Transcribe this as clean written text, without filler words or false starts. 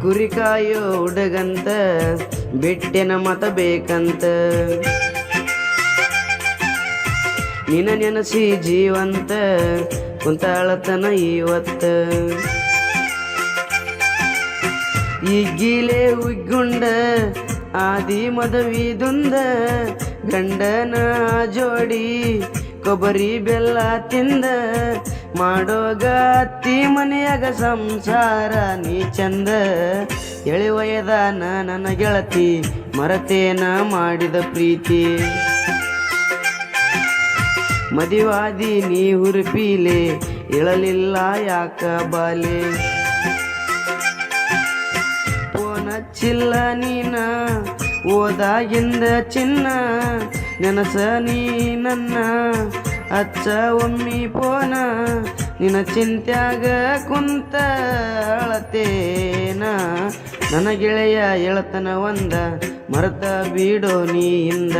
ಕುರಿ ಕಾಯೋ ಹುಡುಗಂತ ಬಿಟ್ಟೆನ ಮತ ಬೇಕಂತ ನಿನ ನೆನಸಿ ಜೀವಂತ ಕುಂತಾಳತನ ಇವತ್ತ ಈಗೀಲೆ ಉಗ್ಗುಂಡ ಆದಿ ಮದವಿದುಂದ ಗಂಡನ ಜೋಡಿ ಕೊಬ್ಬರಿ ಬೆಲ್ಲ ತಿಂದ ಮಾಡೋಗ ಅತ್ತಿ ಮನೆಯಾಗ ಸಂಸಾರ ನೀ ಚಂದ ಎಳೆವಯದಾನ ನನ್ನ ಗೆಳತಿ ಮರತೇನ ಮಾಡಿದ ಪ್ರೀತಿ ಮದಿವಾದಿ ನೀ ಹುರುಪೀಲೆ ಇಳಲಿಲ್ಲ ಯಾಕ ಬಾಲೆ ಚಿಲ್ಲ ನೀನ ಓದಾಗಿಂದ ಚಿನ್ನ ನೆನಸ ನೀ ನನ್ನ ಅಚ್ಚ ಒಮ್ಮಿ ಪೋನ ನಿನ್ನ ಚಿಂತ್ಯಾಗ ಕುಂತ ಅಳತೇನ ನನ್ನ ಗೆಳೆಯ ಎಳತನ ಒಂದ ಮರತ ಬೀಡೋ ನೀಯಿಂದ